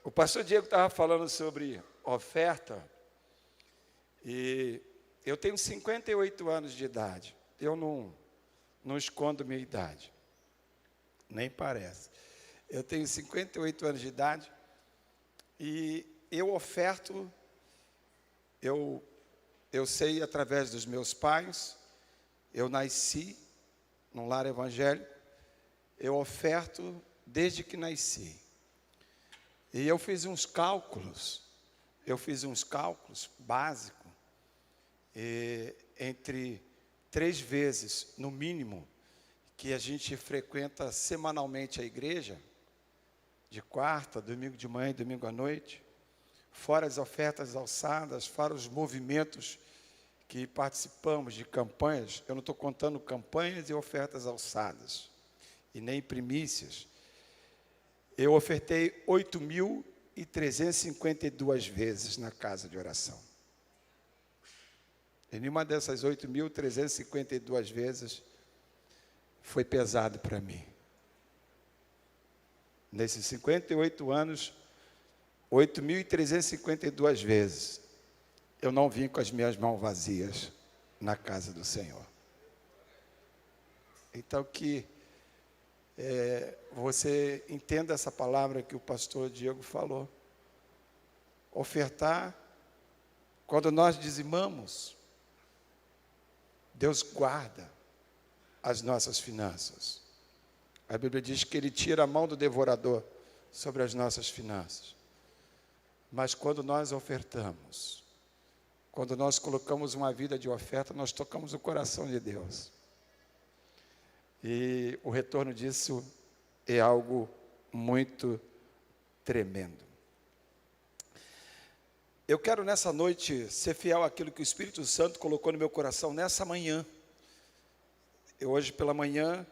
O pastor Diego estava falando sobre oferta e eu tenho 58 anos de idade. Eu não escondo minha idade, nem parece. Eu tenho 58 anos de idade e eu oferto, eu sei através dos meus pais, eu nasci num lar evangélico, eu oferto desde que nasci. E eu fiz uns cálculos básicos, entre 3 vezes, no mínimo, que a gente frequenta semanalmente a igreja, de quarta, domingo de manhã e domingo à noite, fora as ofertas alçadas, fora os movimentos que participamos de campanhas. Eu não estou contando campanhas e ofertas alçadas, e nem primícias. Eu ofertei 8.352 vezes na casa de oração. E nenhuma dessas 8.352 vezes foi pesado para mim. Nesses 58 anos, 8.352 vezes, eu não vim com as minhas mãos vazias na casa do Senhor. Então, que você entenda essa palavra que o pastor Diego falou. Ofertar, quando nós dizimamos, Deus guarda as nossas finanças. A Bíblia diz que Ele tira a mão do devorador sobre as nossas finanças. Mas quando nós ofertamos, quando nós colocamos uma vida de oferta, nós tocamos o coração de Deus. E o retorno disso é algo muito tremendo. Eu quero nessa noite ser fiel àquilo que o Espírito Santo colocou no meu coração nessa manhã. Hoje pela manhã,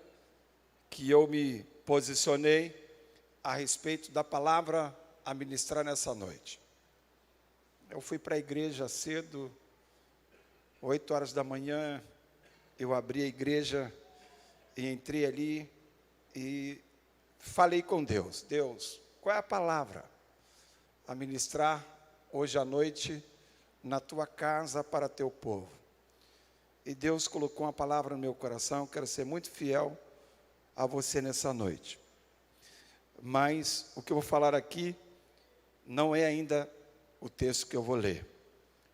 que eu me posicionei a respeito da palavra a ministrar nessa noite. Eu fui para a igreja cedo, 8 horas da manhã, eu abri a igreja e entrei ali e falei com Deus. Deus, qual é a palavra a ministrar hoje à noite na tua casa para teu povo? E Deus colocou uma palavra no meu coração. Eu quero ser muito fiel a você nessa noite. Mas o que eu vou falar aqui não é ainda o texto que eu vou ler.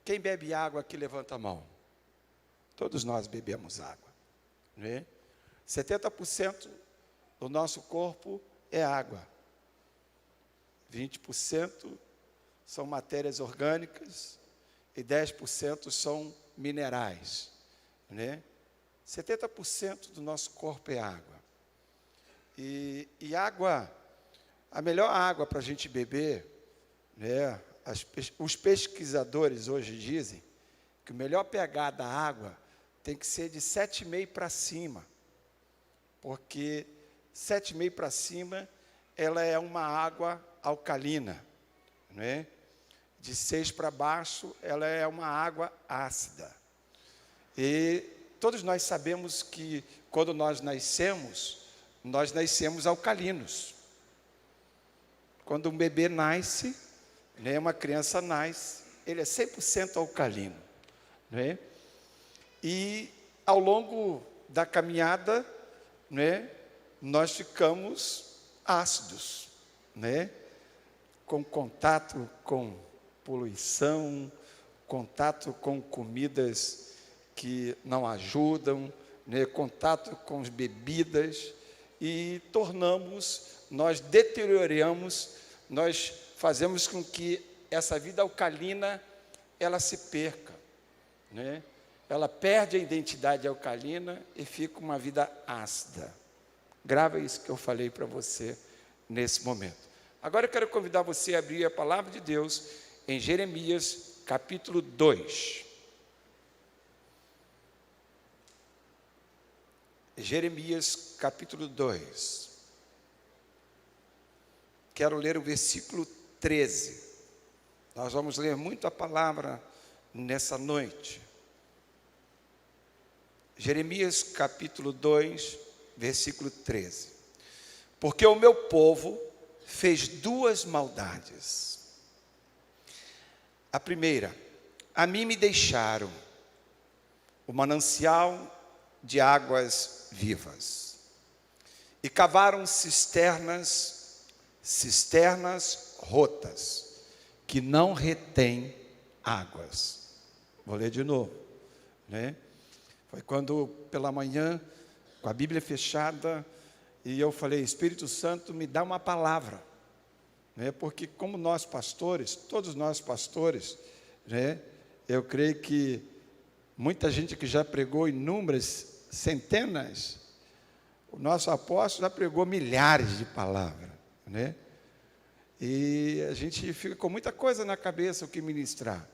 Quem bebe água aqui, levanta a mão. Todos nós bebemos água, né? 70% do nosso corpo é água. 20% são matérias orgânicas e 10% são minerais, né? 70% do nosso corpo é água. E água, a melhor água para a gente beber, né? Os pesquisadores hoje dizem que o melhor pH da água tem que ser de 7,5 para cima, porque 7,5 para cima, ela é uma água alcalina, né? De 6 para baixo, ela é uma água ácida. E todos nós sabemos que quando nós nascemos alcalinos. Quando um bebê nasce, né, uma criança nasce, ele é 100% alcalino, né? E ao longo da caminhada, né, nós ficamos ácidos, né? Com contato com poluição, contato com comidas que não ajudam, né? Contato com as bebidas, e nós deterioramos, nós fazemos com que essa vida alcalina, ela se perca, né? Ela perde a identidade alcalina e fica uma vida ácida. Grava isso que eu falei para você nesse momento. Agora eu quero convidar você a abrir a palavra de Deus em Jeremias capítulo 2. Jeremias capítulo 2. Quero ler o versículo 13. Nós vamos ler muito a palavra nessa noite. Jeremias capítulo 2, versículo 13. Porque o meu povo fez duas maldades. A primeira, a mim me deixaram o manancial de águas vivas, e cavaram cisternas rotas, que não retêm águas. Vou ler de novo, né? Foi quando pela manhã, com a Bíblia fechada, e eu falei, Espírito Santo, me dá uma palavra, né? Porque como nós pastores, todos nós pastores, né? Eu creio que muita gente que já pregou inúmeras, centenas, o nosso apóstolo já pregou milhares de palavras, né? E a gente fica com muita coisa na cabeça o que ministrar.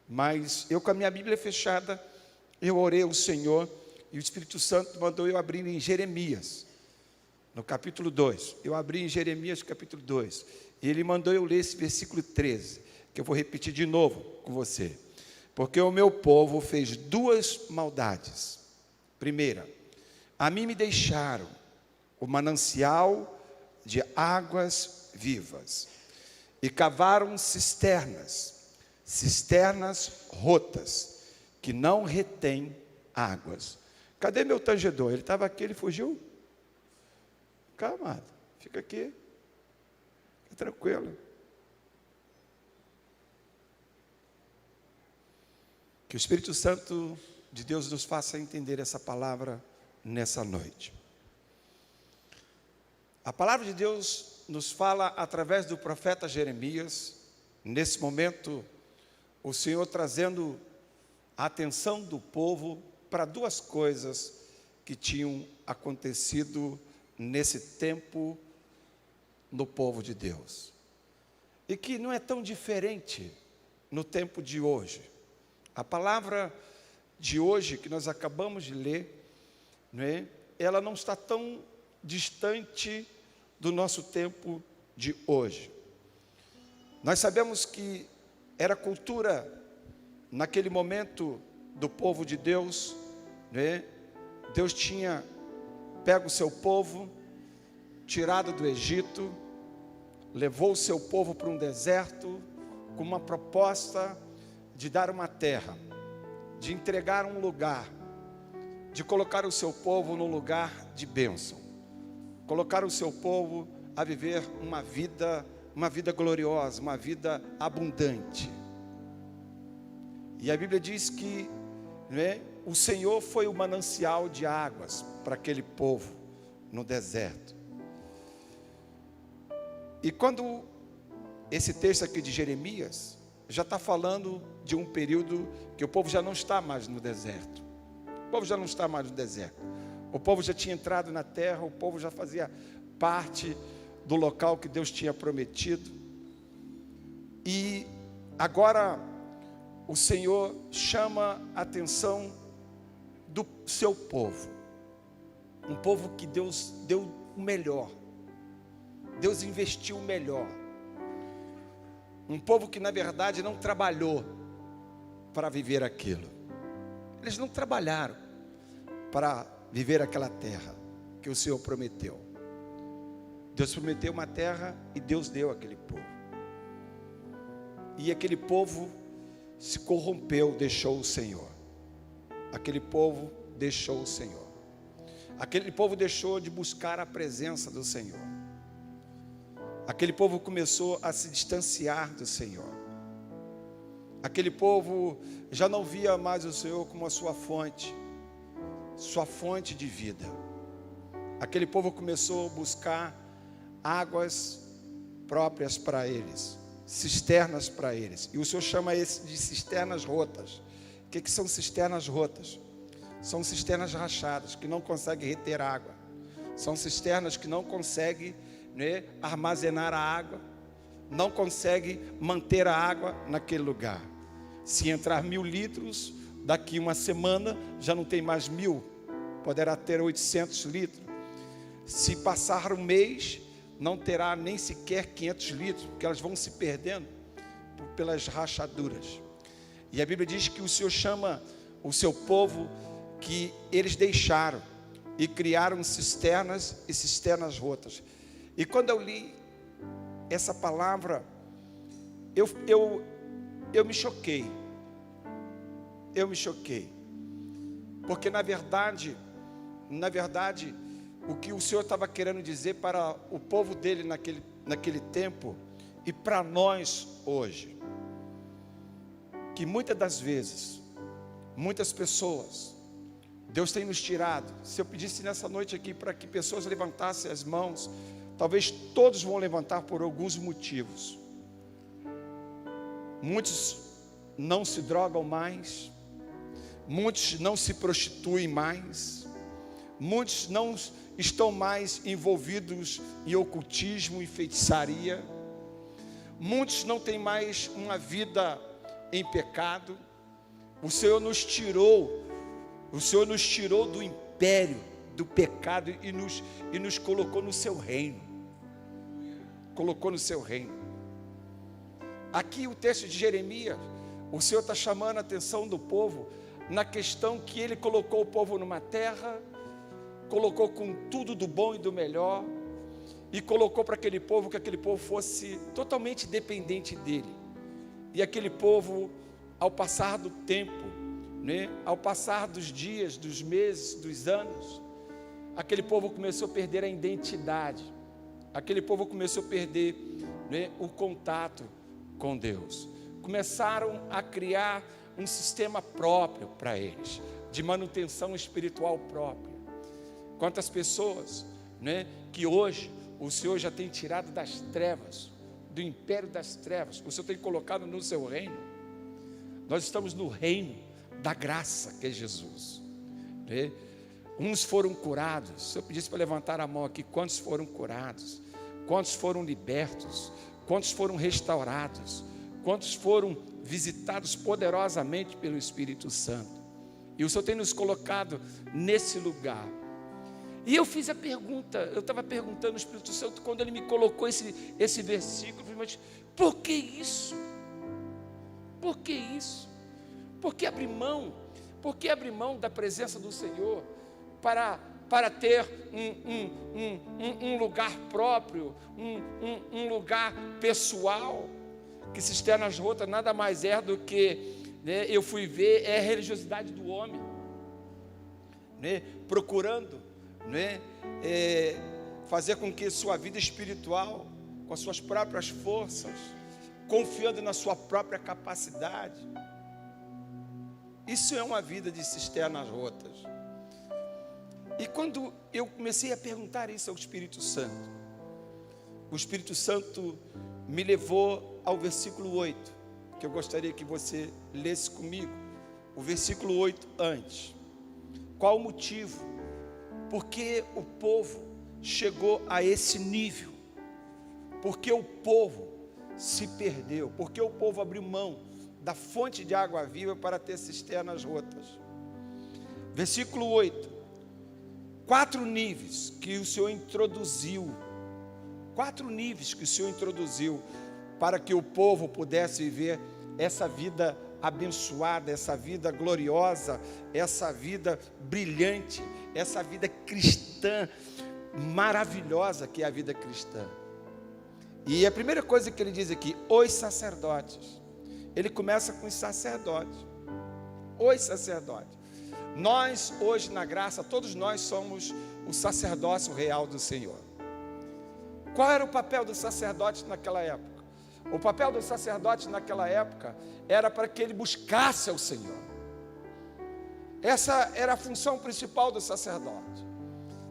Mas eu, com a minha Bíblia fechada, eu orei ao Senhor, e o Espírito Santo mandou eu abrir em Jeremias, no capítulo 2. Eu abri em Jeremias, capítulo 2. E ele mandou eu ler esse versículo 13, que eu vou repetir de novo com você. Porque o meu povo fez duas maldades. Primeira, a mim me deixaram o manancial de águas vivas, e cavaram cisternas rotas, que não retêm águas. Cadê meu tangedor? Ele estava aqui, ele fugiu? Calma, amado, fica aqui, fica tranquilo. Que o Espírito Santo de Deus nos faça entender essa palavra nessa noite. A palavra de Deus nos fala através do profeta Jeremias, nesse momento, o Senhor trazendo a atenção do povo para duas coisas que tinham acontecido nesse tempo no povo de Deus, e que não é tão diferente no tempo de hoje. A palavra de hoje, que nós acabamos de ler, né, ela não está tão distante do nosso tempo de hoje. Nós sabemos que era cultura, naquele momento, do povo de Deus, né? Deus tinha pego o seu povo, tirado do Egito, levou o seu povo para um deserto, com uma proposta de dar uma terra, de entregar um lugar, de colocar o seu povo num lugar de bênção, colocar o seu povo a viver uma vida gloriosa, uma vida abundante. E a Bíblia diz que, né, o Senhor foi o manancial de águas para aquele povo no deserto. E quando esse texto aqui de Jeremias já está falando de um período que o povo já não está mais no deserto. O povo já não está mais no deserto. O povo já tinha entrado na terra, o povo já fazia parte do local que Deus tinha prometido. E agora o Senhor chama a atenção do seu povo. Um povo que Deus deu o melhor. Deus investiu o melhor. Um povo que na verdade não trabalhou para viver aquilo. Eles não trabalharam para viver aquela terra que o Senhor prometeu. Deus prometeu uma terra e Deus deu àquele povo. E aquele povo se corrompeu, deixou o Senhor. Aquele povo deixou o Senhor. Aquele povo deixou de buscar a presença do Senhor. Aquele povo começou a se distanciar do Senhor. Aquele povo já não via mais o Senhor como a sua fonte de vida. Aquele povo começou a buscar águas próprias para eles, cisternas para eles. E o Senhor chama isso de cisternas rotas. O que são cisternas rotas? São cisternas rachadas, que não conseguem reter água. São cisternas que não conseguem, né, armazenar a água, não conseguem manter a água naquele lugar. Se entrar 1000 litros, daqui uma semana já não tem mais 1000, poderá ter 800 litros. Se passar um mês, não terá nem sequer 500 litros, porque elas vão se perdendo pelas rachaduras. E a Bíblia diz que o Senhor chama o seu povo, que eles deixaram e criaram cisternas e cisternas rotas. E quando eu li essa palavra, eu me choquei. Eu me choquei. Porque na verdade, o que o Senhor estava querendo dizer para o povo dele naquele tempo, e para nós hoje, que muitas das vezes, muitas pessoas, Deus tem nos tirado. Se eu pedisse nessa noite aqui para que pessoas levantassem as mãos, talvez todos vão levantar por alguns motivos. Muitos não se drogam mais, muitos não se prostituem mais, muitos não estão mais envolvidos em ocultismo e feitiçaria, muitos não têm mais uma vida em pecado. O Senhor nos tirou do império do pecado e nos colocou no seu reino. Colocou no seu reino. Aqui o texto de Jeremias, o Senhor está chamando a atenção do povo na questão que Ele colocou o povo numa terra, colocou com tudo do bom e do melhor, e colocou para aquele povo que aquele povo fosse totalmente dependente dele. E aquele povo, ao passar do tempo, ao passar dos dias, dos meses, dos anos, aquele povo começou a perder a identidade, aquele povo começou a perder o contato com Deus, começaram a criar um sistema próprio para eles, de manutenção espiritual própria. Quantas pessoas que hoje o Senhor já tem tirado das trevas, do império das trevas, o Senhor tem colocado no seu reino. Nós estamos no reino da graça, que é Jesus. Uns foram curados. Se eu pedisse para levantar a mão aqui, quantos foram curados? Quantos foram libertos? Quantos foram restaurados? Quantos foram visitados poderosamente pelo Espírito Santo? E o Senhor tem nos colocado nesse lugar. E eu fiz a pergunta, eu estava perguntando ao Espírito Santo, quando Ele me colocou esse versículo, eu falei, mas por que isso? Por que isso? Por que abrir mão? Por que abrir mão da presença do Senhor para ter um lugar próprio, um lugar pessoal? Que Cisternas Rotas nada mais é do que, eu fui ver, é a religiosidade do homem, procurando fazer com que sua vida espiritual, com as suas próprias forças, confiando na sua própria capacidade. Isso é uma vida de cisternas rotas. E quando eu comecei a perguntar isso ao Espírito Santo, o Espírito Santo me levou ao versículo 8, que eu gostaria que você lesse comigo, o versículo 8 antes. Qual o motivo? Porque o povo chegou a esse nível, porque o povo se perdeu, porque o povo abriu mão da fonte de água viva para ter cisternas rotas. Versículo 8, 4 níveis que o Senhor introduziu, 4 níveis que o Senhor introduziu para que o povo pudesse viver essa vida abençoada, essa vida gloriosa, essa vida brilhante, essa vida cristã maravilhosa que é a vida cristã. E a primeira coisa que ele diz aqui, os sacerdotes. Ele começa com os sacerdotes. Os sacerdotes. Nós hoje na graça, todos nós somos o sacerdócio real do Senhor. Qual era o papel do sacerdote naquela época? O papel do sacerdote naquela época era para que ele buscasse ao Senhor. Essa era a função principal do sacerdote.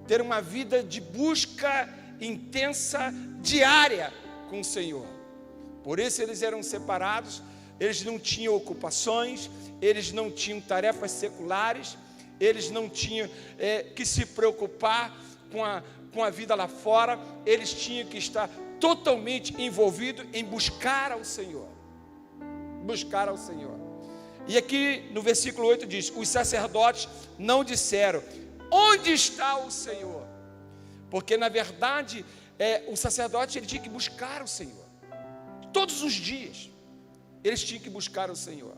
Ter uma vida de busca intensa, diária com o Senhor. Por isso eles eram separados, eles não tinham ocupações, eles não tinham tarefas seculares, eles não tinham que se preocupar com a vida lá fora, eles tinham que estar totalmente envolvidos em buscar ao Senhor. Buscar ao Senhor. E aqui no versículo 8 diz, os sacerdotes não disseram, onde está o Senhor? Porque na verdade, o sacerdote ele tinha que buscar o Senhor. Todos os dias, eles tinham que buscar o Senhor.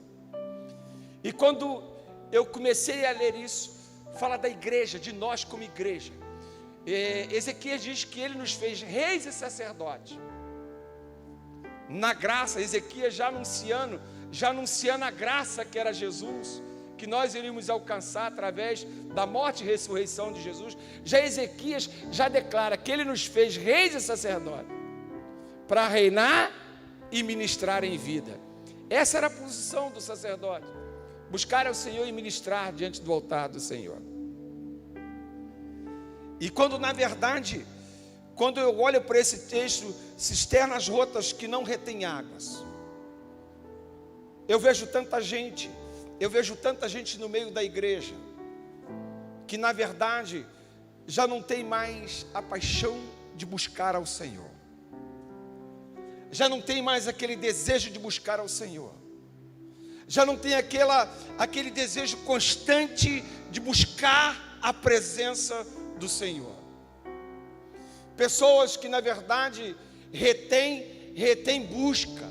E quando eu comecei a ler isso, fala da igreja, de nós como igreja. Ezequias diz que ele nos fez reis e sacerdotes. na graça, Ezequias já anunciando a graça que era Jesus, que nós iríamos alcançar através da morte e ressurreição de Jesus. Já Ezequias já declara que ele nos fez reis e sacerdotes para reinar e ministrar em vida. Essa era a posição do sacerdote: buscar ao Senhor e ministrar diante do altar do Senhor. E quando na verdade, quando eu olho para esse texto, cisternas rotas que não retêm águas, eu vejo tanta gente no meio da igreja, que na verdade já não tem mais a paixão de buscar ao Senhor, já não tem mais aquele desejo de buscar ao Senhor, já não tem aquele desejo constante de buscar a presença do Senhor. Pessoas que na verdade retém busca,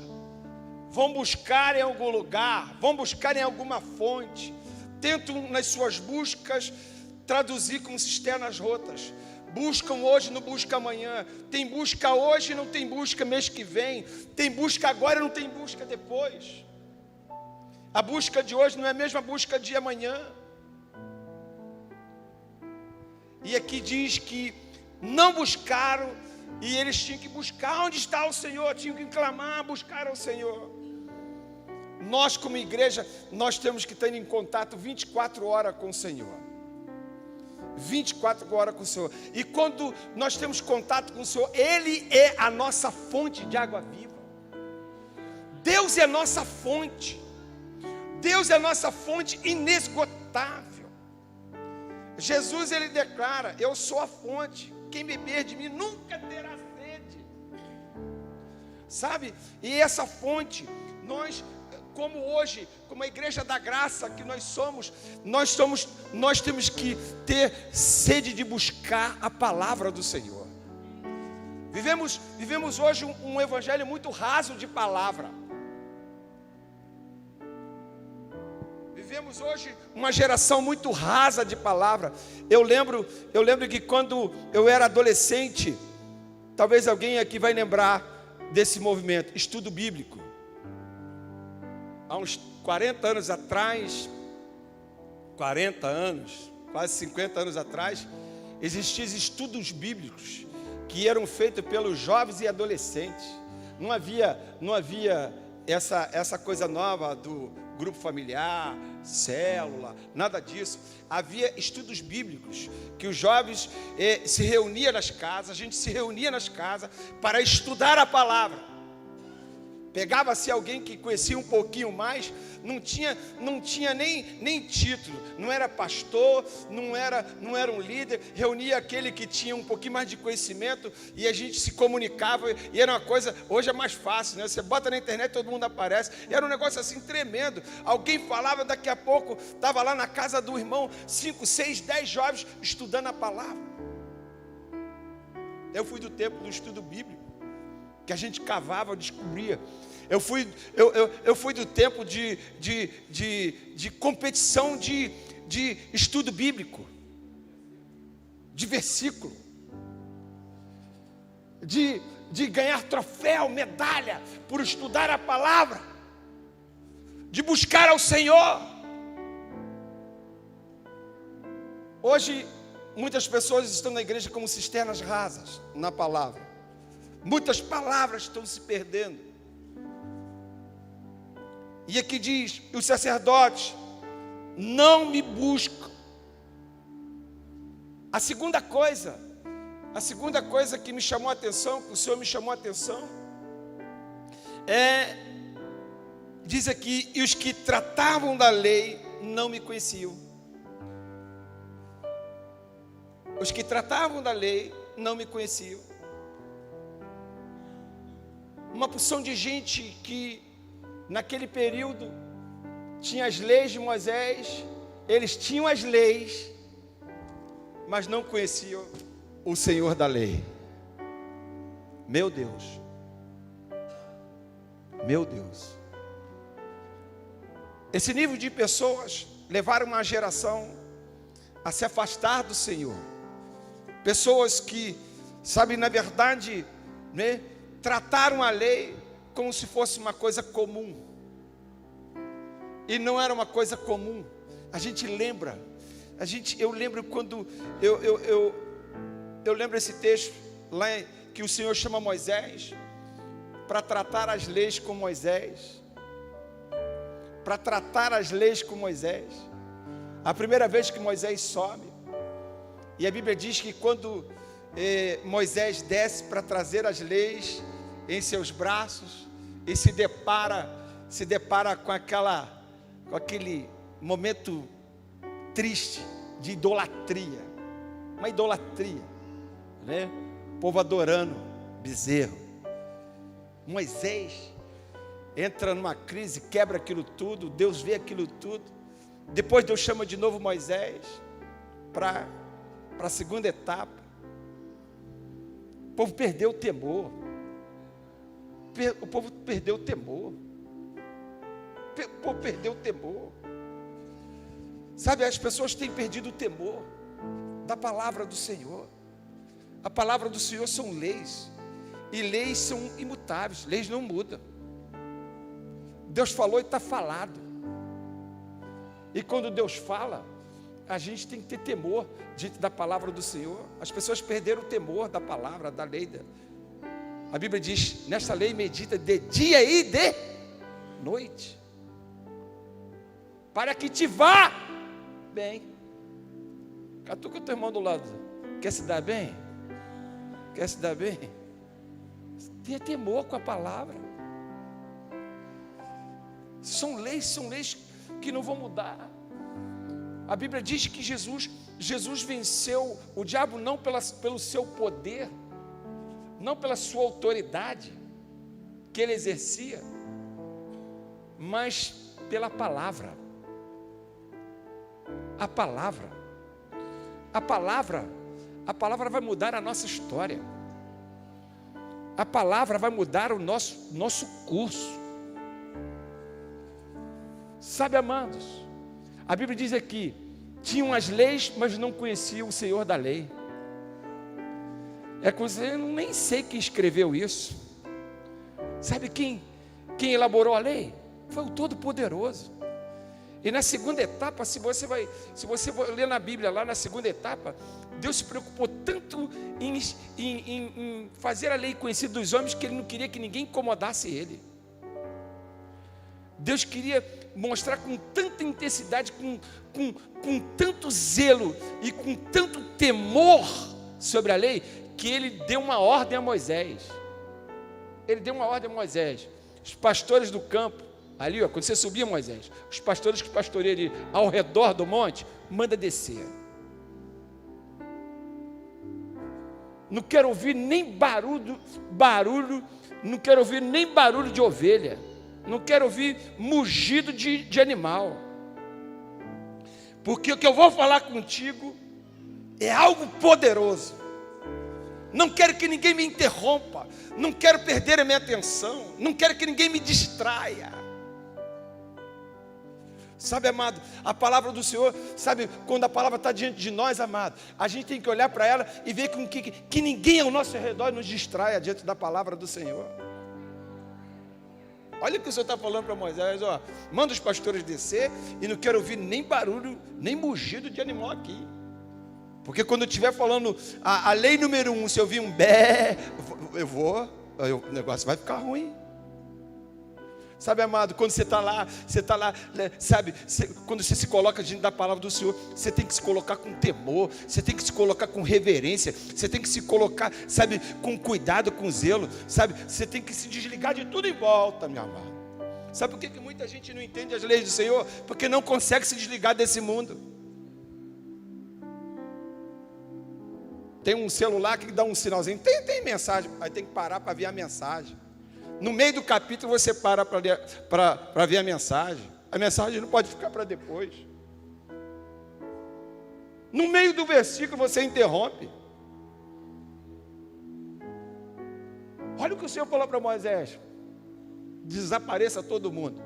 vão buscar em algum lugar, vão buscar em alguma fonte, tentam nas suas buscas traduzir como cisternas rotas. Buscam hoje, não busca amanhã. Tem busca hoje, não tem busca mês que vem. Tem busca agora, não tem busca depois. A busca de hoje não é a mesma busca de amanhã. E aqui diz que não buscaram, e eles tinham que buscar onde está o Senhor, tinham que clamar, buscar ao Senhor. Nós como igreja, nós temos que estar em contato 24 horas com o Senhor. 24 horas com o Senhor. E quando nós temos contato com o Senhor, Ele é a nossa fonte de água viva. Deus é a nossa fonte. Deus é a nossa fonte inesgotável. Jesus, Ele declara: eu sou a fonte, quem beber de mim nunca terá sede. Sabe? E essa fonte, nós, como hoje, como a igreja da graça que nós temos que ter sede de buscar a palavra do Senhor. Vivemos hoje um evangelho muito raso de palavra. Vivemos hoje uma geração muito rasa de palavra. Eu lembro que quando eu era adolescente, talvez alguém aqui vai lembrar desse movimento, estudo bíblico. Há uns 40 anos atrás, 40 anos, quase 50 anos atrás, existiam estudos bíblicos que eram feitos pelos jovens e adolescentes. Não havia essa coisa nova do grupo familiar, célula, nada disso. Havia estudos bíblicos que os jovens se reuniam nas casas, a gente se reunia nas casas para estudar a palavra. Pegava-se alguém que conhecia um pouquinho mais, não tinha nem título, não era pastor, não era um líder, reunia aquele que tinha um pouquinho mais de conhecimento e a gente se comunicava, e era uma coisa, hoje é mais fácil, né? Você bota na internet, todo mundo aparece, e era um negócio assim tremendo. Alguém falava, daqui a pouco estava lá na casa do irmão, 5, 6, 10 jovens estudando a palavra. Eu fui do tempo do estudo bíblico, que a gente cavava, descobria. Eu fui do tempo de competição de estudo bíblico, de versículo, de ganhar troféu, medalha, por estudar a palavra, de buscar ao Senhor. Hoje, muitas pessoas estão na igreja como cisternas rasas na palavra. Muitas palavras estão se perdendo. E aqui diz: os sacerdotes não me buscam. A segunda coisa que me chamou a atenção, que o Senhor me chamou a atenção, diz aqui: e os que tratavam da lei não me conheciam. Os que tratavam da lei não me conheciam. Uma porção de gente que naquele período tinha as leis de Moisés, eles tinham as leis, mas não conheciam o Senhor da lei. Meu Deus, esse nível de pessoas levaram uma geração a se afastar do Senhor. Pessoas que, sabe, na verdade, né, trataram a lei, como se fosse uma coisa comum. E não era uma coisa comum. A gente lembra. Eu lembro quando eu lembro esse texto lá que o Senhor chama Moisés para tratar as leis com Moisés. Para tratar as leis com Moisés. A primeira vez que Moisés sobe. E a Bíblia diz que quando Moisés desce para trazer as leis em seus braços e se depara com aquele momento triste de idolatria, uma idolatria, né? O povo adorando bezerro. Moisés entra numa crise, quebra aquilo tudo, Deus vê aquilo tudo. Depois Deus chama de novo Moisés para a segunda etapa. O povo perdeu o temor. O povo perdeu o temor. O povo perdeu o temor. Sabe, as pessoas têm perdido o temor da palavra do Senhor. A palavra do Senhor são leis. E leis são imutáveis. Leis não mudam. Deus falou e está falado. E quando Deus fala, a gente tem que ter temor diante da palavra do Senhor. As pessoas perderam o temor da palavra, da lei. A Bíblia diz, nesta lei medita de dia e de noite, para que te vá bem. Catuca o teu irmão do lado. Quer se dar bem? Quer se dar bem? Tenha temor com a palavra. São leis que não vão mudar. A Bíblia diz que Jesus venceu o diabo não pelo seu poder, não pela sua autoridade que ele exercia, mas pela palavra. A palavra vai mudar a nossa história. A palavra vai mudar o nosso curso. Sabe, amados, a Bíblia diz aqui, tinham as leis, mas não conheciam o Senhor da lei. É coisa, eu nem sei quem escreveu isso. Sabe quem elaborou a lei? Foi o Todo-Poderoso. E na segunda etapa, se você ler na Bíblia, lá na segunda etapa, Deus se preocupou tanto em fazer a lei conhecida dos homens, que Ele não queria que ninguém incomodasse Ele. Deus queria mostrar com tanta intensidade, com tanto zelo e com tanto temor sobre a lei, que Ele deu uma ordem a Moisés. Ele deu uma ordem a Moisés. Os pastores do campo, ali, ó, quando você subia, Moisés, os pastores que pastoreiam ali ao redor do monte, manda descer. Não quero ouvir nem barulho, não quero ouvir nem barulho de ovelha. Não quero ouvir mugido de animal. Porque o que eu vou falar contigo é algo poderoso. Não quero que ninguém me interrompa. Não quero perder a minha atenção. Não quero que ninguém me distraia. Sabe, amado, a palavra do Senhor, sabe, quando a palavra está diante de nós, amado, a gente tem que olhar para ela e ver que ninguém ao nosso redor nos distraia diante da palavra do Senhor. Olha o que o Senhor está falando para Moisés, ó, manda os pastores descer e não quero ouvir nem barulho, nem mugido de animal aqui. Porque quando eu estiver falando a lei número 1, se eu ouvir um bé, o negócio vai ficar ruim. Sabe, amado, quando você está lá, sabe, quando você se coloca diante da palavra do Senhor, você tem que se colocar com temor, você tem que se colocar com reverência, você tem que se colocar, sabe, com cuidado, com zelo, sabe, você tem que se desligar de tudo em volta, meu amado. Sabe por que muita gente não entende as leis do Senhor? Porque não consegue se desligar desse mundo. Tem um celular que dá um sinalzinho, tem mensagem, aí tem que parar para ver a mensagem. No meio do capítulo você para ver a mensagem. A mensagem não pode ficar para depois. No meio do versículo você interrompe. Olha o que o Senhor falou para Moisés: desapareça todo mundo,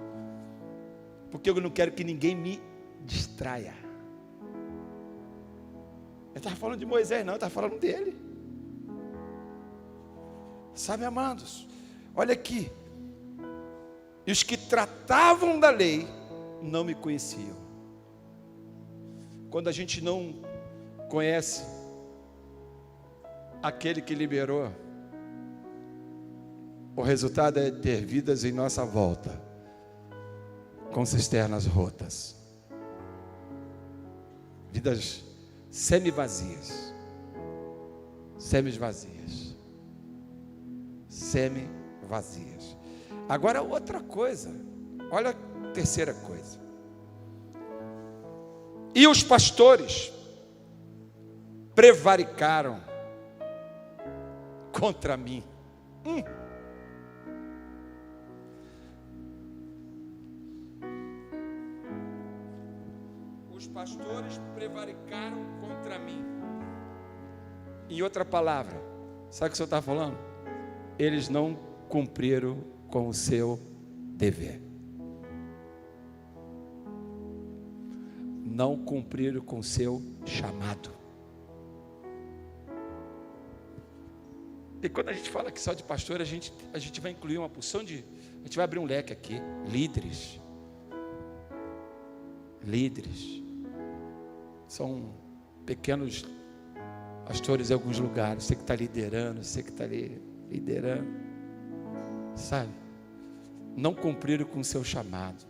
porque eu não quero que ninguém me distraia. Ele estava falando de Moisés, não, ele estava falando dele. Sabe, amados, olha aqui, e os que tratavam da lei não me conheciam. Quando a gente não conhece aquele que liberou, o resultado é ter vidas em nossa volta com cisternas rotas, vidas semi-vazias, semi-vazias. Agora outra coisa, olha a terceira coisa. E os pastores prevaricaram contra mim. Os pastores prevaricaram contra mim. Em outra palavra, sabe o que o Senhor está falando? Eles não cumpriram com o seu dever. Não cumpriram com o seu chamado. E quando a gente fala aqui só de pastor, a gente vai incluir uma porção de... A gente vai abrir um leque aqui. Líderes. São pequenos pastores em alguns lugares. Você que está liderando, você que está ali liderando. Sabe? Não cumpriram com o seu chamado.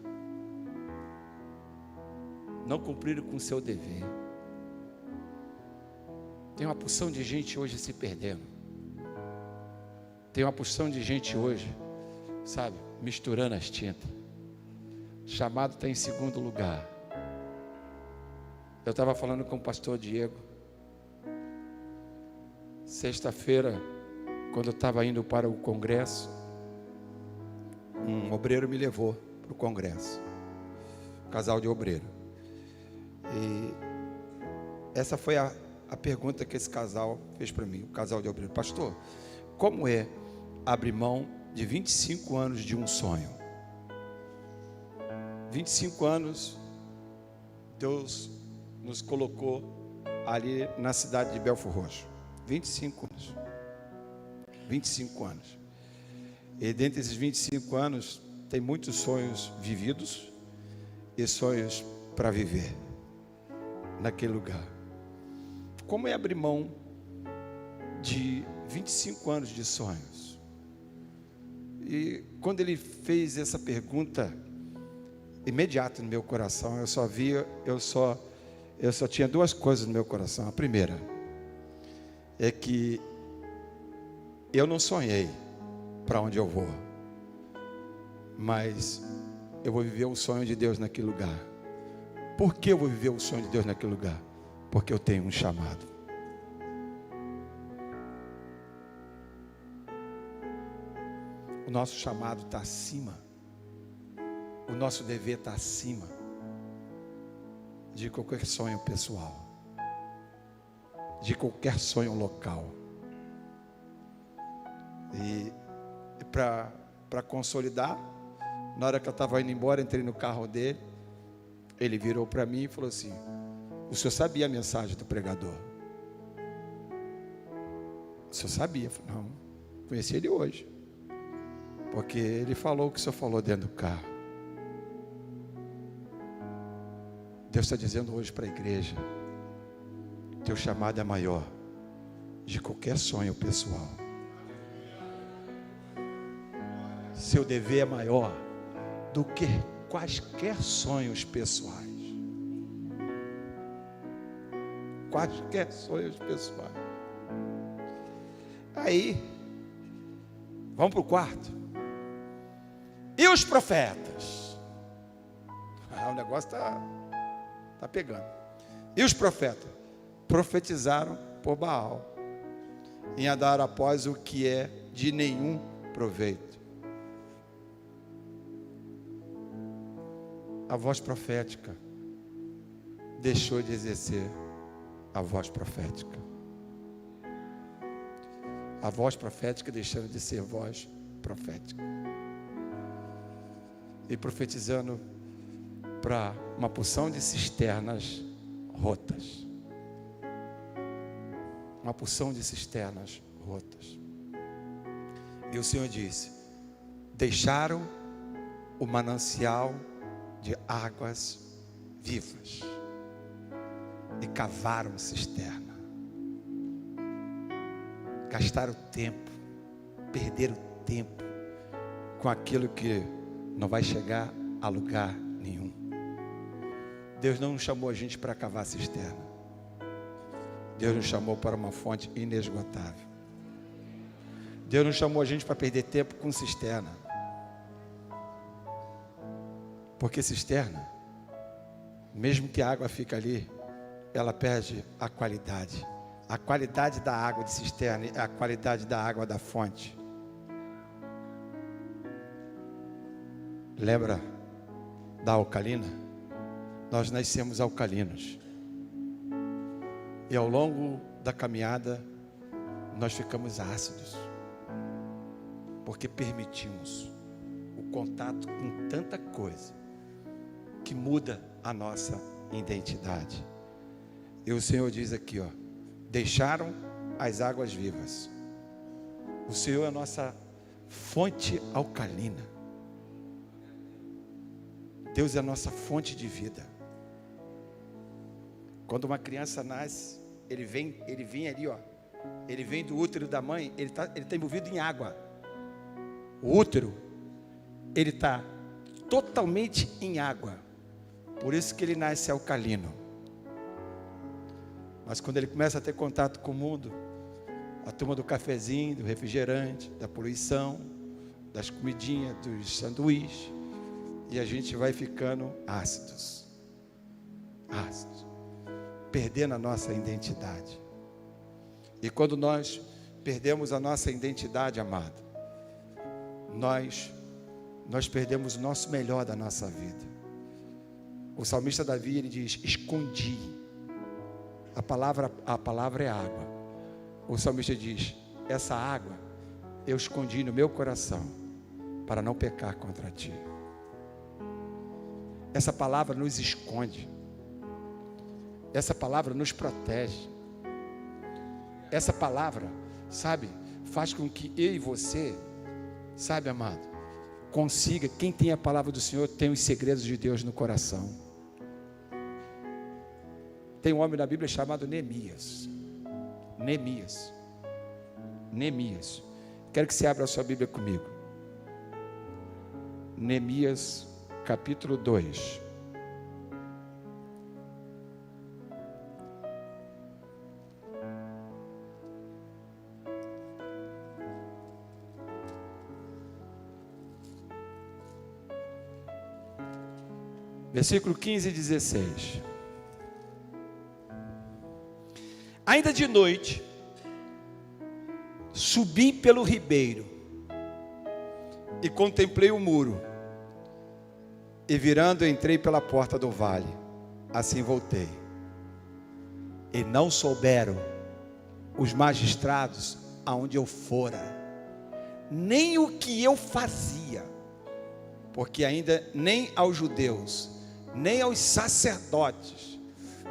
Não cumpriram com o seu dever. Tem uma porção de gente hoje se perdendo. Tem uma porção de gente hoje, sabe, misturando as tintas. O chamado está em segundo lugar. Eu estava falando com o pastor Diego. Sexta-feira, quando eu estava indo para o congresso, um obreiro me levou para o congresso. Casal de obreiro. E essa foi a pergunta que esse casal fez para mim, o casal de obreiro. Pastor, como é abrir mão de 25 anos de um sonho? 25 anos, Deus nos colocou ali na cidade de Belford Roxo. 25 anos. 25 anos. E dentre esses 25 anos, tem muitos sonhos vividos e sonhos para viver naquele lugar. Como é abrir mão de 25 anos de sonhos? E quando ele fez essa pergunta, imediato no meu coração, eu só tinha duas coisas no meu coração. A primeira é que eu não sonhei para onde eu vou, mas eu vou viver o sonho de Deus naquele lugar. Por que eu vou viver o sonho de Deus naquele lugar? Porque eu tenho um chamado. O nosso chamado está acima. O nosso dever está acima de qualquer sonho pessoal, de qualquer sonho local. E para consolidar, na hora que eu estava indo embora, entrei no carro dele. Ele virou para mim e falou assim: o senhor sabia a mensagem do pregador? O senhor sabia? Eu falei: não, conheci ele hoje, porque ele falou o que o senhor falou dentro do carro. Deus está dizendo hoje para a igreja: teu chamado é maior de qualquer sonho pessoal. Seu dever é maior do que quaisquer sonhos pessoais. Quaisquer sonhos pessoais. Aí, vamos para o quarto. E os profetas? O negócio está pegando. E os profetas? Profetizaram por Baal, em andar após o que é de nenhum proveito. A voz profética deixou de exercer a voz profética. A voz profética deixando de ser voz profética. E profetizando para uma porção de cisternas rotas. Uma porção de cisternas rotas. E o Senhor disse: deixaram o manancial de águas vivas e cavaram cisterna. Gastaram tempo, perderam tempo com aquilo que não vai chegar a lugar nenhum. Deus não nos chamou a gente para cavar cisterna. Deus nos chamou para uma fonte inesgotável. Deus nos chamou a gente para perder tempo com cisterna. Porque cisterna, mesmo que a água fique ali, ela perde a qualidade. A qualidade da água de cisterna é a qualidade da água da fonte. Lembra da alcalina? Nós nascemos alcalinos. E ao longo da caminhada, nós ficamos ácidos. Porque permitimos o contato com tanta coisa que muda a nossa identidade. E o Senhor diz aqui, ó, deixaram as águas vivas. O Senhor é a nossa fonte alcalina. Deus é a nossa fonte de vida. Quando uma criança nasce, ele vem ali, ó. Ele vem do útero da mãe, ele tá envolvido em água. O útero, ele está totalmente em água. Por isso que ele nasce alcalino. Mas quando ele começa a ter contato com o mundo, a turma do cafezinho, do refrigerante, da poluição, das comidinhas, dos sanduíches, e a gente vai ficando ácidos, perdendo a nossa identidade. E quando nós perdemos a nossa identidade, amado, nós perdemos o nosso melhor da nossa vida. O salmista Davi, ele diz, escondi. A palavra é água. O salmista diz, essa água eu escondi no meu coração para não pecar contra ti. Essa palavra nos esconde. Essa palavra nos protege. Essa palavra, sabe, faz com que eu e você, sabe, amado, consiga, quem tem a palavra do Senhor tem os segredos de Deus no coração. Tem um homem na Bíblia chamado Neemias. Quero que você abra a sua Bíblia comigo. Neemias, capítulo 2. Versículo 15 e 16. Ainda de noite, subi pelo ribeiro e contemplei o muro, e virando entrei pela porta do vale, assim voltei. E não souberam os magistrados aonde eu fora, nem o que eu fazia, porque ainda nem aos judeus, nem aos sacerdotes,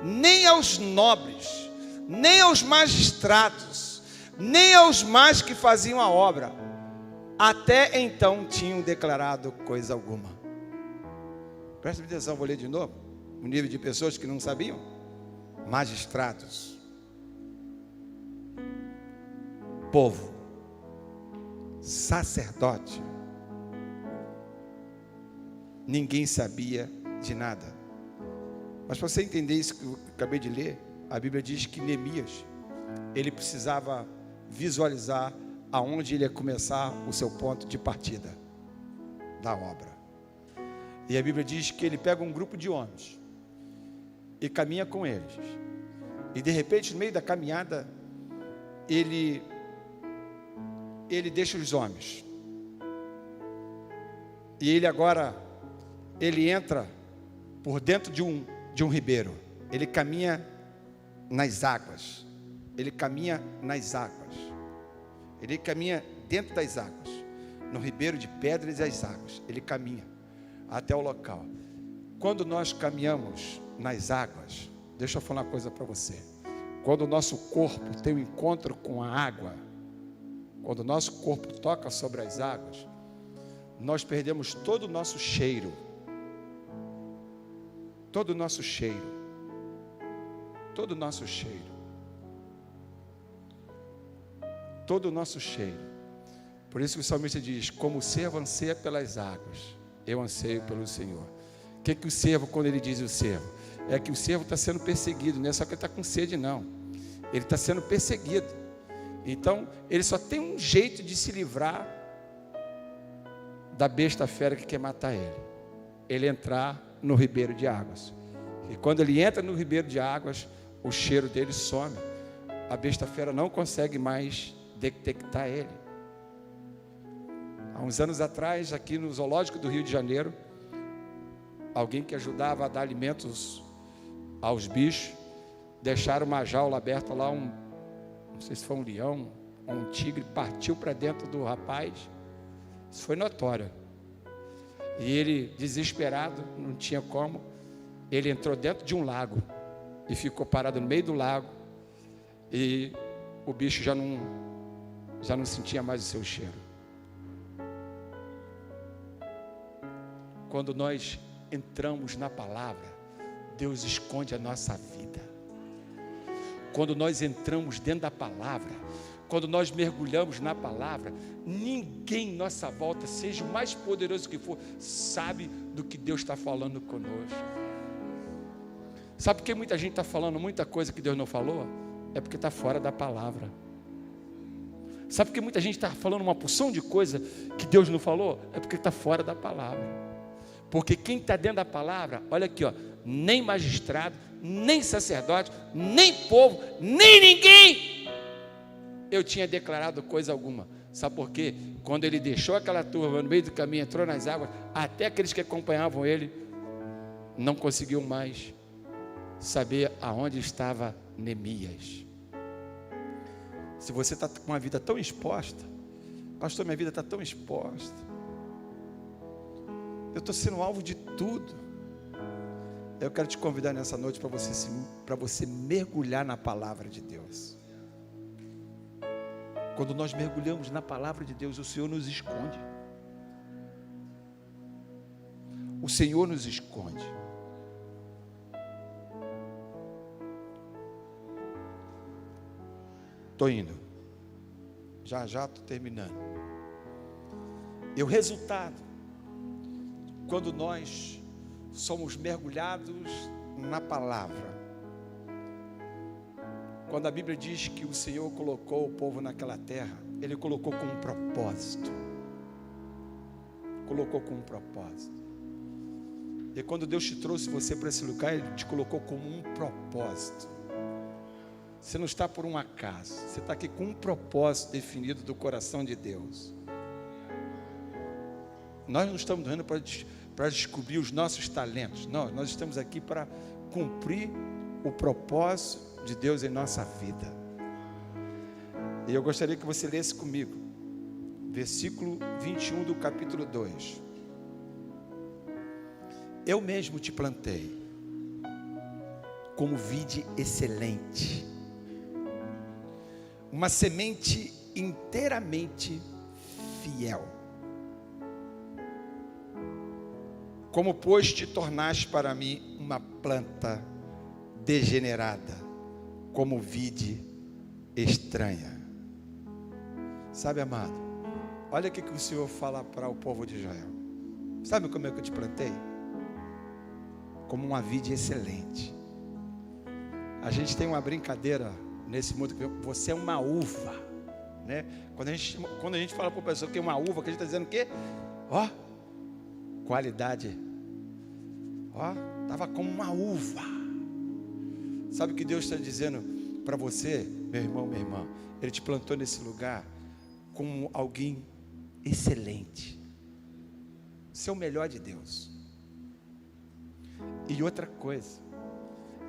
nem aos nobres, nem aos magistrados, nem aos mais que faziam a obra, até então tinham declarado coisa alguma. Presta atenção, vou ler de novo. O nível de pessoas que não sabiam. Magistrados, povo, sacerdote, ninguém sabia de nada. Mas para você entender isso que eu acabei de ler, a Bíblia diz que Neemias, ele precisava visualizar aonde ele ia começar o seu ponto de partida da obra. E a Bíblia diz que ele pega um grupo de homens e caminha com eles. E de repente, no meio da caminhada, ele deixa os homens. E ele entra por dentro de um ribeiro. Ele caminha nas águas. Ele caminha nas águas. Ele caminha dentro das águas. No ribeiro de pedras e as águas. Ele caminha até o local. Quando nós caminhamos nas águas, deixa eu falar uma coisa para você. Quando o nosso corpo tem um encontro com a água, quando o nosso corpo toca sobre as águas, nós perdemos todo o nosso cheiro. Todo o nosso cheiro. Todo o nosso cheiro. Todo o nosso cheiro. Por isso que o salmista diz: como o servo anseia pelas águas, eu anseio pelo Senhor. O que o servo, quando ele diz o servo? É que o servo está sendo perseguido, não é só que ele está com sede, não. Ele está sendo perseguido. Então, ele só tem um jeito de se livrar da besta fera que quer matar ele. Ele entrar no ribeiro de águas. E quando ele entra no ribeiro de águas, o cheiro dele some. A besta fera não consegue mais detectar ele. Há uns anos atrás, aqui no zoológico do Rio de Janeiro, alguém que ajudava a dar alimentos aos bichos, deixaram uma jaula aberta lá, não sei se foi um leão ou um tigre, partiu para dentro do rapaz. Isso foi notório. E ele, desesperado, não tinha como, ele entrou dentro de um lago e ficou parado no meio do lago, e o bicho já não sentia mais o seu cheiro. Quando nós entramos na palavra, Deus esconde a nossa vida. Quando nós entramos dentro da palavra, quando nós mergulhamos na palavra, ninguém em nossa volta, seja o mais poderoso que for, sabe do que Deus está falando conosco. Sabe por que muita gente está falando muita coisa que Deus não falou? É porque está fora da palavra. Sabe por que muita gente está falando uma porção de coisa que Deus não falou? É porque está fora da palavra. Porque quem está dentro da palavra, olha aqui, ó, nem magistrado, nem sacerdote, nem povo, nem ninguém eu tinha declarado coisa alguma. Sabe por quê? Quando ele deixou aquela turma no meio do caminho, entrou nas águas, até aqueles que acompanhavam ele não conseguiam mais saber aonde estava Neemias. Se você está com uma vida tão exposta, pastor, minha vida está tão exposta, eu estou sendo alvo de tudo. Eu quero te convidar nessa noite para você mergulhar na palavra de Deus. Quando nós mergulhamos na palavra de Deus, o Senhor nos esconde. O Senhor nos esconde. Estou indo. Já estou terminando. E o resultado, quando nós somos mergulhados na palavra, quando a Bíblia diz que o Senhor colocou o povo naquela terra, Ele colocou com um propósito. Colocou com um propósito. E quando Deus te trouxe você para esse lugar, Ele te colocou com um propósito. Você não está por um acaso, você está aqui com um propósito definido do coração de Deus. Nós não estamos indo para descobrir os nossos talentos. Não, nós estamos aqui para cumprir o propósito de Deus em nossa vida. E eu gostaria que você lesse comigo versículo 21 do capítulo 2. Eu mesmo te plantei como vide excelente, uma semente inteiramente fiel. Como, pois, te tornaste para mim uma planta degenerada, como vide estranha. Sabe, amado, olha o que o Senhor fala para o povo de Israel. Sabe como é que eu te plantei? Como uma vide excelente. A gente tem uma brincadeira nesse mundo, que você é uma uva, né? Quando a gente fala para a pessoa que é uma uva, que a gente está dizendo o quê? Ó, qualidade. Ó, estava como uma uva. Sabe o que Deus está dizendo para você, meu irmão, minha irmã? Ele te plantou nesse lugar como alguém excelente. Ser o melhor de Deus. E outra coisa,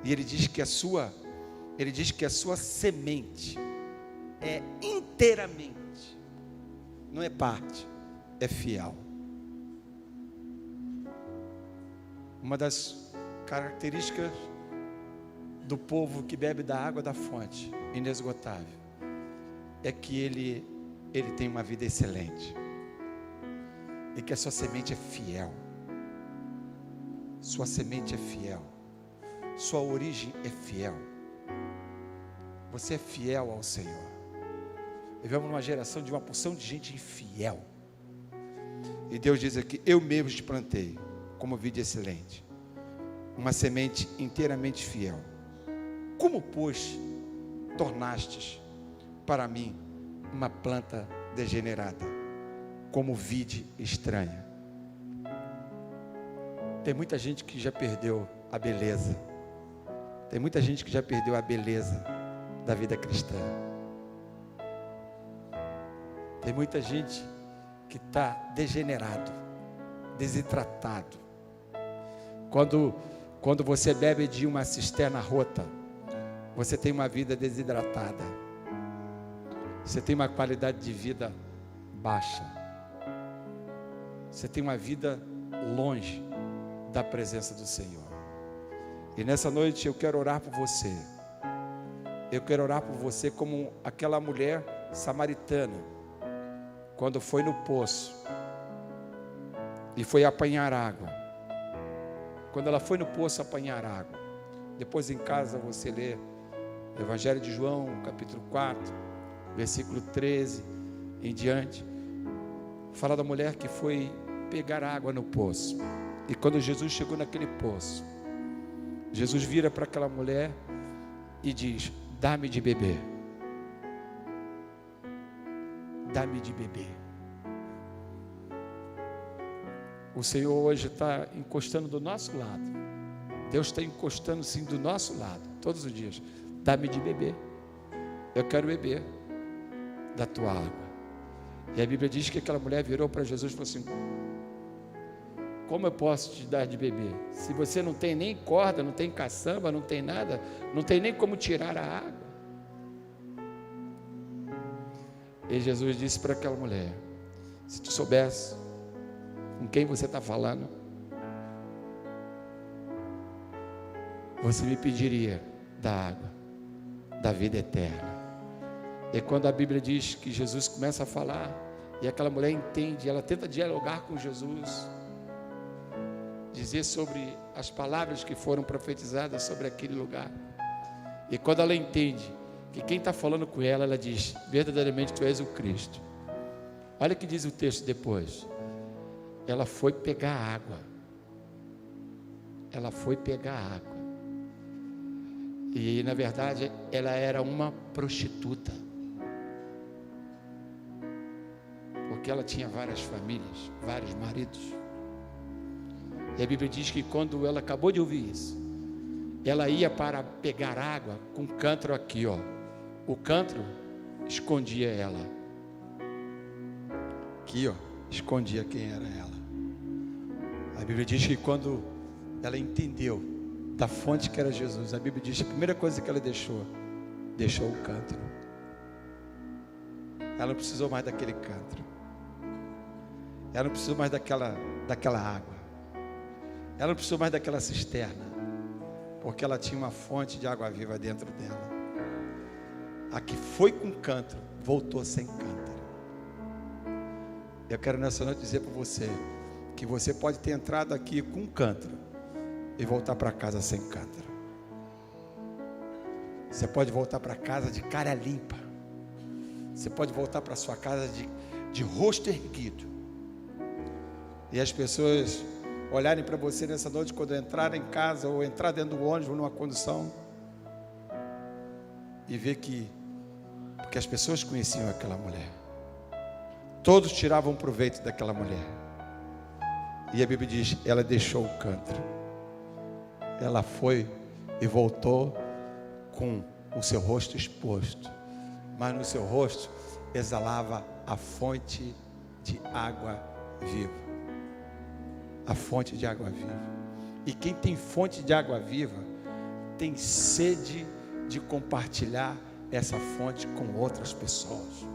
e ele diz que a sua semente é inteiramente, não é parte, é fiel. Uma das características do povo que bebe da água da fonte, inesgotável, é que ele tem uma vida excelente. é que a sua semente é fiel. Sua semente é fiel. Sua origem é fiel. Você é fiel ao Senhor. Vivemos numa geração de uma porção de gente infiel. E Deus diz aqui: eu mesmo te plantei como vide excelente, uma semente inteiramente fiel. Como, pois, tornastes para mim uma planta degenerada, como vide estranha? Tem muita gente que já perdeu a beleza. Tem muita gente que já perdeu a beleza da vida cristã. Tem muita gente que está degenerado, desidratado. Quando você bebe de uma cisterna rota, você tem uma vida desidratada. Você tem uma qualidade de vida baixa. Você tem uma vida longe da presença do Senhor. E nessa noite eu quero orar por você. Eu quero orar por você como aquela mulher samaritana, quando foi no poço e foi apanhar água. Quando ela foi no poço apanhar água, depois em casa você lê o Evangelho de João, capítulo 4, versículo 13 em diante, fala da mulher que foi pegar água no poço. E quando Jesus chegou naquele poço, Jesus vira para aquela mulher e diz: dá-me de beber. Dá-me de beber. O Senhor hoje está encostando do nosso lado. Deus está encostando sim do nosso lado, todos os dias. Dá-me de beber. Eu quero beber da tua água. E a Bíblia diz que aquela mulher virou para Jesus e falou assim: como eu posso te dar de beber? Se você não tem nem corda, não tem caçamba, não tem nada, não tem nem como tirar a água. E Jesus disse para aquela mulher: se tu soubesse com quem você está falando, você me pediria da água da vida eterna. E quando a Bíblia diz que Jesus começa a falar, e aquela mulher entende, ela tenta dialogar com Jesus, dizer sobre as palavras que foram profetizadas sobre aquele lugar. E quando ela entende que quem está falando com ela, ela diz: verdadeiramente tu és o Cristo. Olha o que diz o texto depois. Ela foi pegar água. Ela foi pegar água. E na verdade ela era uma prostituta, porque ela tinha várias famílias, vários maridos. E a Bíblia diz que quando ela acabou de ouvir isso, ela ia para pegar água com um cântaro aqui, ó. O cântaro escondia ela. Aqui, ó, escondia quem era ela. A Bíblia diz que quando ela entendeu da fonte que era Jesus, a Bíblia diz que a primeira coisa que ela deixou o cântaro. Ela não precisou mais daquele cântaro. Ela não precisou mais daquela água. Ela não precisou mais daquela cisterna, porque ela tinha uma fonte de água viva dentro dela. A que foi com cântaro, voltou sem cântaro. Eu quero nessa noite dizer para você que você pode ter entrado aqui com cântaro e voltar para casa sem cântaro. Você pode voltar para casa de cara limpa. Você pode voltar para sua casa de rosto erguido. E as pessoas olharem para você nessa noite, quando entrar em casa ou entrar dentro do ônibus numa condução, e ver porque as pessoas conheciam aquela mulher, todos tiravam proveito daquela mulher. E a Bíblia diz: ela deixou o cântaro, ela foi e voltou com o seu rosto exposto, mas no seu rosto exalava a fonte de água viva. A fonte de água viva. E quem tem fonte de água viva tem sede de compartilhar essa fonte com outras pessoas.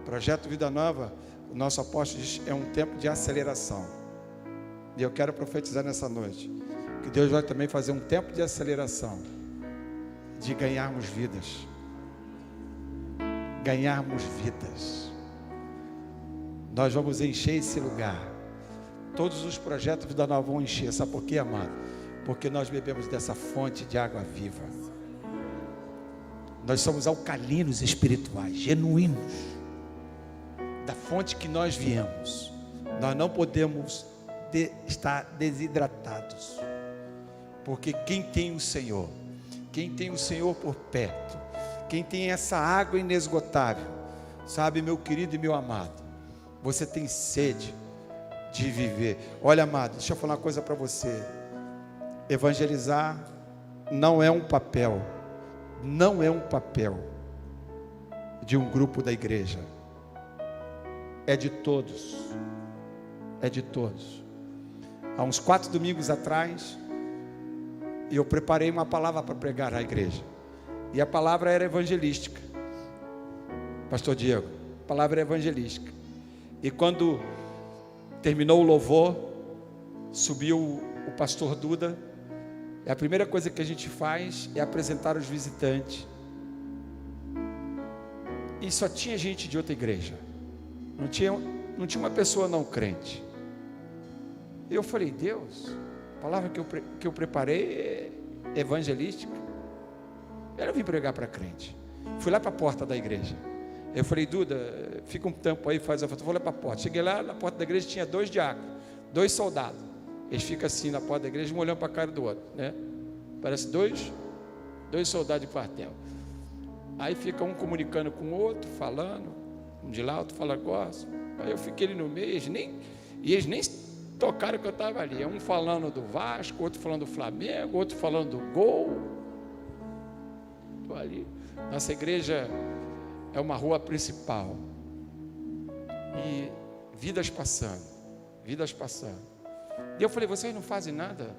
Projeto Vida Nova, o nosso apóstolo diz, é um tempo de aceleração. E eu quero profetizar nessa noite que Deus vai também fazer um tempo de aceleração, de ganharmos vidas. Ganharmos vidas. Nós vamos encher esse lugar. Todos os projetos da nós vão encher. Sabe por quê, amado? Porque nós bebemos dessa fonte de água viva. Nós somos alcalinos espirituais, genuínos. Da fonte que nós viemos. Nós não podemos estar desidratados. Porque quem tem o Senhor, quem tem o Senhor por perto, quem tem essa água inesgotável, sabe, meu querido e meu amado, você tem sede de viver. Olha, amado, deixa eu falar uma coisa para você. Evangelizar não é um papel, não é um papel de um grupo da igreja. É de todos. É de todos. Há uns 4 domingos atrás, eu preparei uma palavra para pregar à igreja. E a palavra era evangelística. Pastor Diego, a palavra era evangelística. E quando terminou o louvor, subiu o pastor Duda. E a primeira coisa que a gente faz é apresentar os visitantes. E só tinha gente de outra igreja. Não tinha uma pessoa não crente. E eu falei, Deus, a palavra que eu preparei é evangelística. Eu vim pregar para crente. Fui lá para a porta da igreja. Eu falei, Duda, fica um tempo aí, faz a foto. Eu vou lá para a porta. Cheguei lá, na porta da igreja tinha 2 diáconos, 2 soldados. Eles ficam assim na porta da igreja, um olhando para a cara do outro, né? Parece dois soldados de quartel. Aí fica um comunicando com o outro, falando, um de lá, outro fala negócio. Aí eu fiquei ali no meio, eles nem tocaram que eu estava ali. Um falando do Vasco, outro falando do Flamengo, outro falando do gol. Estou ali. Nossa igreja é uma rua principal. E vidas passando. E eu falei, vocês não fazem nada?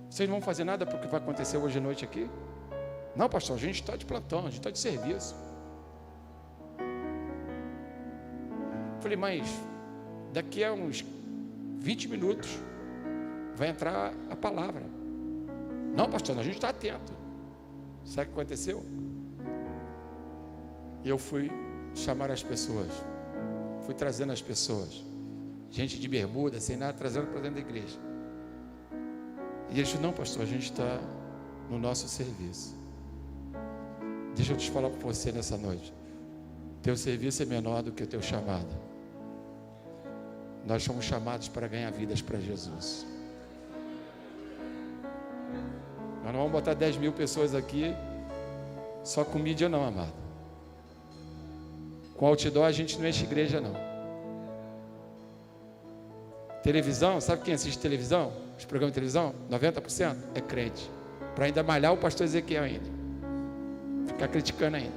Vocês não vão fazer nada porque vai acontecer hoje à noite aqui? Não, pastor, a gente está de plantão, a gente está de serviço. Eu falei, mas daqui a uns 20 minutos vai entrar a palavra. Não, pastor, a gente está atento. Sabe o que aconteceu? Eu fui chamar as pessoas, fui trazendo as pessoas, gente de bermuda, sem nada, trazendo para dentro da igreja. E eles falaram, não, pastor, a gente está no nosso serviço. Deixa eu te falar para você nessa noite. Teu serviço é menor do que o teu chamado. Nós somos chamados para ganhar vidas para Jesus. Nós não vamos botar 10 mil pessoas aqui só com mídia não, amado. Com outdoor a gente não enche igreja não. Televisão, sabe quem assiste televisão? Os programas de televisão, 90% é crente. Para ainda malhar o pastor Ezequiel ainda. Ficar criticando ainda.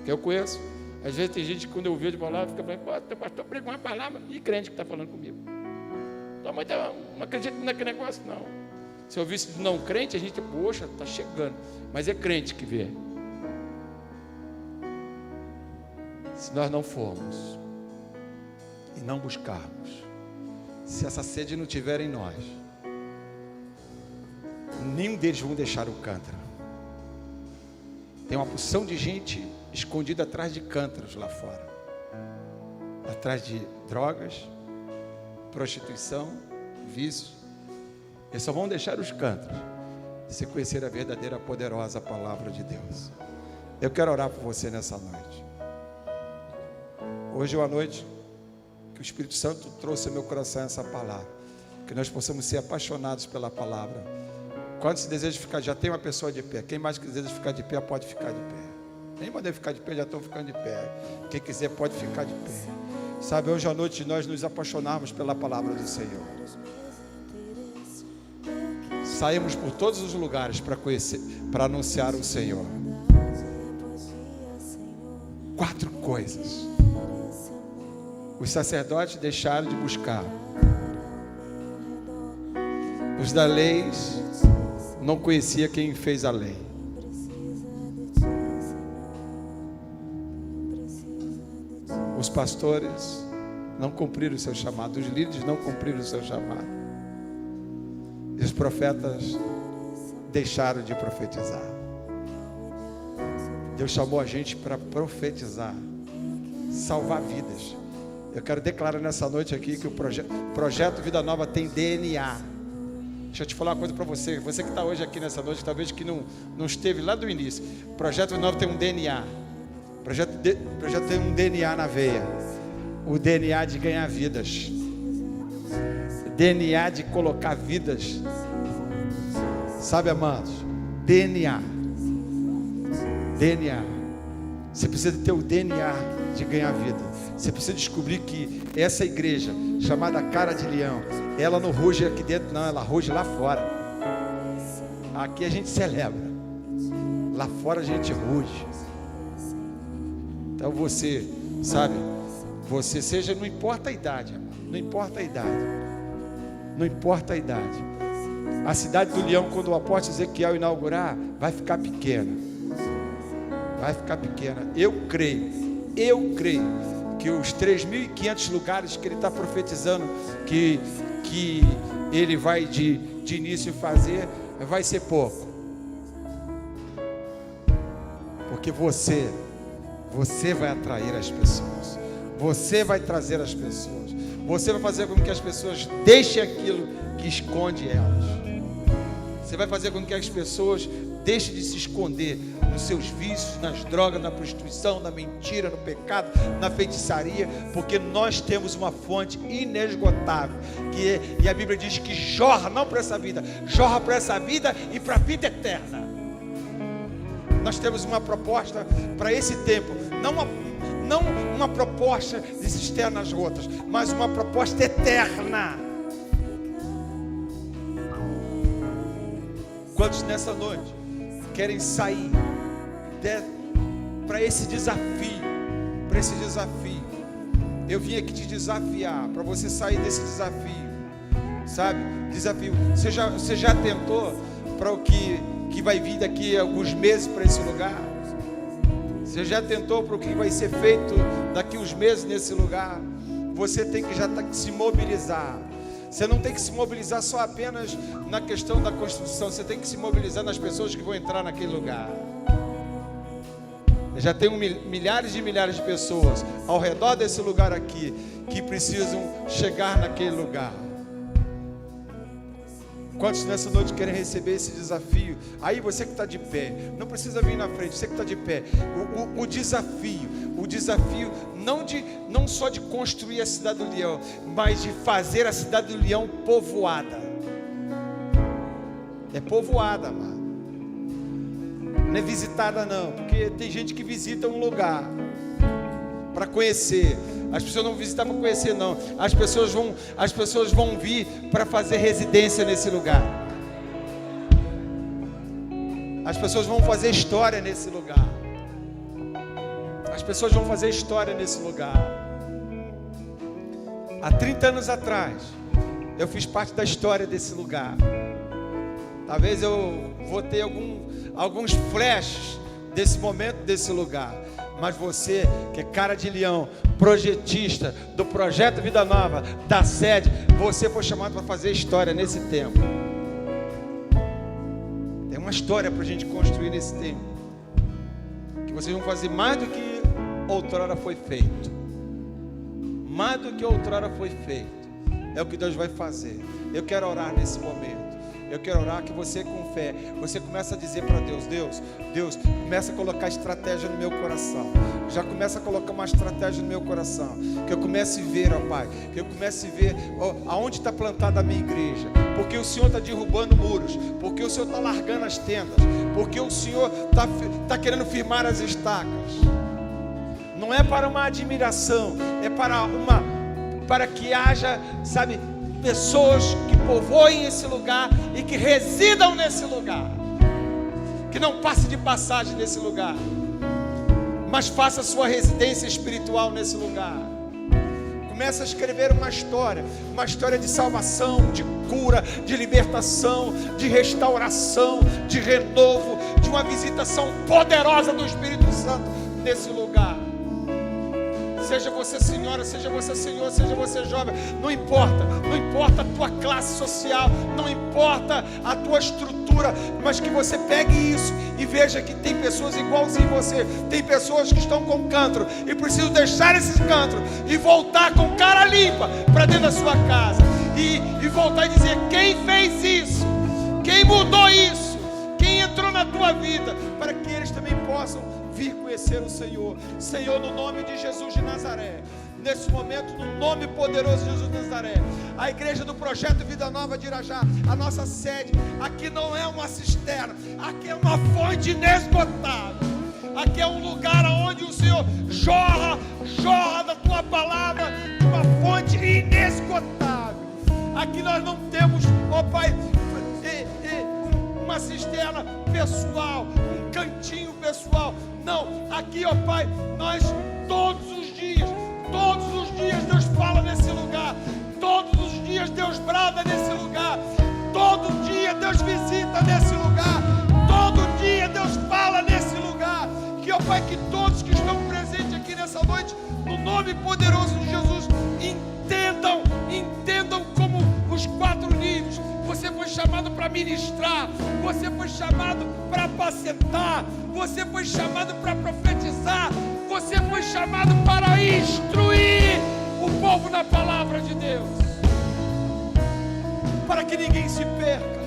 Que eu conheço. Às vezes tem gente que quando eu vejo de palavra, fica falando, pô, teu pastor pregou uma palavra, e crente que está falando comigo. Tua mãe não acredita naquele negócio, não. Se eu visse de não crente, a gente, poxa, está chegando. Mas é crente que vê. Se nós não formos e não buscarmos, se essa sede não tiver em nós, nenhum deles vão deixar o cântaro. Tem uma porção de gente escondida atrás de cântaros lá fora, atrás de drogas, prostituição, vício. Eles só vão deixar os cântaros se conhecer a verdadeira, poderosa palavra de Deus. Eu quero orar por você nessa noite. Hoje é uma noite que o Espírito Santo trouxe ao meu coração essa palavra, que nós possamos ser apaixonados pela palavra. Quando se deseja ficar, já tem uma pessoa de pé. Quem mais que deseja ficar de pé, pode ficar de pé. Nem mandei ficar de pé, já estão ficando de pé. Quem quiser pode ficar de pé. Sabe, hoje à noite nós nos apaixonarmos pela palavra do Senhor. Saímos por todos os lugares para conhecer, para anunciar o Senhor. 4 coisas. Os sacerdotes deixaram de buscar. Os da lei não conhecia quem fez a lei. Os pastores não cumpriram o seu chamado. Os líderes não cumpriram o seu chamado. E os profetas deixaram de profetizar. Deus chamou a gente para profetizar, salvar vidas. Eu quero declarar nessa noite aqui que o projeto Vida Nova tem DNA. Deixa eu te falar uma coisa para você. Você que está hoje aqui nessa noite, talvez que não esteve lá do início. O projeto Vida Nova tem um DNA. O projeto tem um DNA na veia. O DNA de ganhar vidas. DNA de colocar vidas. Sabe, amados? DNA. Você precisa ter o DNA de ganhar vida. Você precisa descobrir que essa igreja, chamada Cara de Leão, ela não ruge aqui dentro, não, ela ruge lá fora. Aqui a gente celebra, lá fora a gente ruge. Então você, sabe, você seja, não importa a idade, amor, não importa a idade, não importa a idade. A cidade do Leão, quando o apóstolo Ezequiel inaugurar, vai ficar pequena. Vai ficar pequena. Eu creio que os 3.500 lugares que ele está profetizando que ele vai de início fazer, vai ser pouco. Porque você vai atrair as pessoas. Você vai trazer as pessoas. Você vai fazer com que as pessoas deixem aquilo que esconde elas. Você vai fazer com que as pessoas deixem de se esconder nos seus vícios, nas drogas, na prostituição, na mentira, no pecado, na feitiçaria, porque nós temos uma fonte inesgotável, e a Bíblia diz que jorra não para essa vida, jorra para essa vida e para a vida eterna. Nós temos uma proposta para esse tempo, não uma proposta de cisternas rotas, mas uma proposta eterna. Quantos nessa noite querem sair para esse desafio? Para esse desafio, eu vim aqui te desafiar, para você sair desse desafio, sabe? Desafio. Você já tentou para o que vai vir daqui a alguns meses para esse lugar? Você já tentou para o que vai ser feito daqui a uns meses nesse lugar? Você tem que já se mobilizar. Você não tem que se mobilizar só apenas na questão da construção. Você tem que se mobilizar nas pessoas que vão entrar naquele lugar. Eu já tenho milhares e milhares de pessoas ao redor desse lugar aqui que precisam chegar naquele lugar. Quantos nessa noite querem receber esse desafio? Aí você que está de pé, não precisa vir na frente, você que está de pé. O desafio não só de construir a cidade do Leão, mas de fazer a cidade do Leão povoada. É povoada, mano. Não é visitada não, porque tem gente que visita um lugar para conhecer. As pessoas não visitam para conhecer não. As pessoas vão vir para fazer residência nesse lugar. As pessoas vão fazer história nesse lugar. As pessoas vão fazer história nesse lugar. Há 30 anos atrás, eu fiz parte da história desse lugar. Talvez eu vou ter alguns flashes desse momento, desse lugar. Mas você, que é cara de leão, projetista do projeto Vida Nova, da sede, você foi chamado para fazer história nesse tempo. Tem uma história para a gente construir nesse tempo. Que vocês vão fazer mais do que outrora foi feito. Mais do que outrora foi feito. É o que Deus vai fazer. Eu quero orar nesse momento. Eu quero orar que você, com fé, você começa a dizer para Deus: Deus, começa a colocar estratégia no meu coração. Já começa a colocar uma estratégia no meu coração. Que eu comece a ver, ó Pai, que eu comece a ver aonde está plantada a minha igreja. Porque o Senhor está derrubando muros, porque o Senhor está largando as tendas, porque o Senhor está querendo firmar as estacas. Não é para uma admiração, é para que haja, sabe, pessoas que povoem esse lugar e que residam nesse lugar, que não passe de passagem nesse lugar, mas faça sua residência espiritual nesse lugar. Começa a escrever uma história de salvação, de cura, de libertação, de restauração, de renovo, de uma visitação poderosa do Espírito Santo nesse lugar. Seja você senhora, seja você senhor, seja você jovem, não importa a tua classe social, não importa a tua estrutura, mas que você pegue isso e veja que tem pessoas igualzinho você, tem pessoas que estão com cancro e precisam deixar esse cancro e voltar com cara limpa para dentro da sua casa e voltar e dizer: quem fez isso? Quem mudou isso? Quem entrou na tua vida? Para que eles também possam vir conhecer o Senhor. Senhor, no nome de Jesus de Nazaré, nesse momento, no nome poderoso de Jesus de Nazaré, a igreja do Projeto Vida Nova de Irajá, a nossa sede, aqui não é uma cisterna, aqui é uma fonte inesgotável. Aqui é um lugar onde o Senhor jorra da tua palavra, uma fonte inesgotável. Aqui nós não temos, ó Pai, uma cisterna pessoal, um cantinho pessoal. Não, aqui, ó Pai, nós todos os dias Deus fala nesse lugar. Todos os dias Deus brada nesse lugar. Todo dia Deus visita nesse lugar. Todo dia Deus fala nesse lugar. Que, ó Pai, que todos que estão presentes aqui nessa noite, no nome poderoso de Jesus, entendam como os 4 níveis. Você foi chamado para ministrar, você foi chamado para apacentar, você foi chamado para profetizar, você foi chamado para instruir o povo na palavra de Deus, para que ninguém se perca,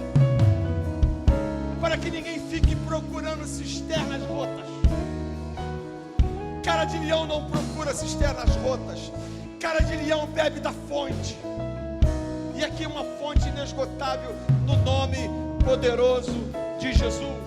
para que ninguém fique procurando cisternas rotas. Cara de leão não procura cisternas rotas, cara de leão bebe da fonte. E aqui é uma fonte inesgotável, no nome poderoso de Jesus.